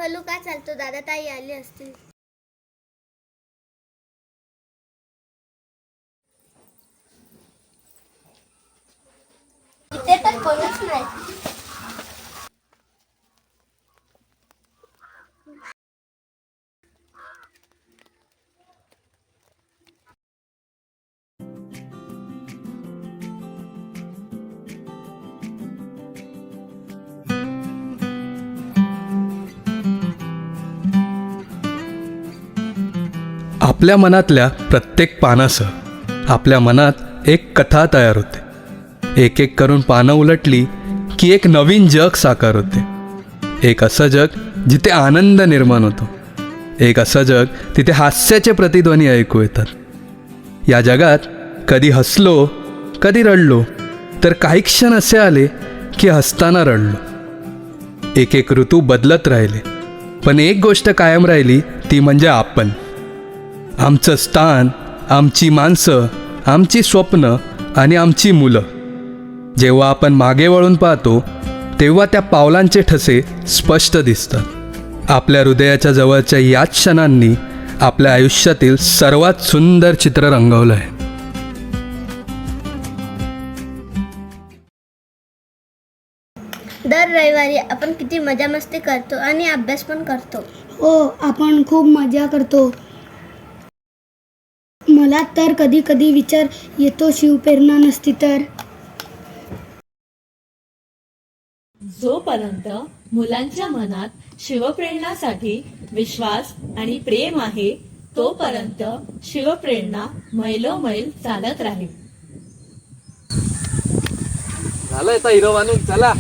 हळू का चालतो? दादा ताई आली असतील. इथे तर कोणीच नाही. आपल्या मनातल्या प्रत्येक पानासह आपल्या मनात एक कथा तयार होते. एक एक करून पानं उलटली की एक नवीन जग साकार होते. एक असं जग जिथे आनंद निर्माण होतो. एक असं जग तिथे हास्याचे प्रतिध्वनी ऐकू येतात. या जगात कधी हसलो, कधी रडलो, तर काही क्षण असे आले की हसताना रडलो. एक एक ऋतू बदलत राहिले, पण एक गोष्ट कायम राहिली, ती म्हणजे आपण. आमचं स्थान, आमची माणसं, आमची स्वप्न आणि आमची मुलं. जेव्हा आपण मागे वळून पाहतो तेव्हा त्या पावलांचे ठसे स्पष्ट दिसतात. आपल्या हृदयाच्या जवळच्या याच क्षणांनी आपल्या आयुष्यातील सर्वात सुंदर चित्र रंगवलं आहे. दर रविवारी आपण किती मजा मस्ती करतो आणि अभ्यास पण करतो. हो, आपण खूप मजा करतो. मला तर कधी कधी विचार येतो, शिवप्रेरणा नसती तर. जोपर्यंत मुलांच्या मनात शिवप्रेरणासाठी विश्वास आणि प्रेम आहे, तोपर्यंत शिवप्रेरणा मैलोमैल चालत राहील. झालंय हिरो बनून चला.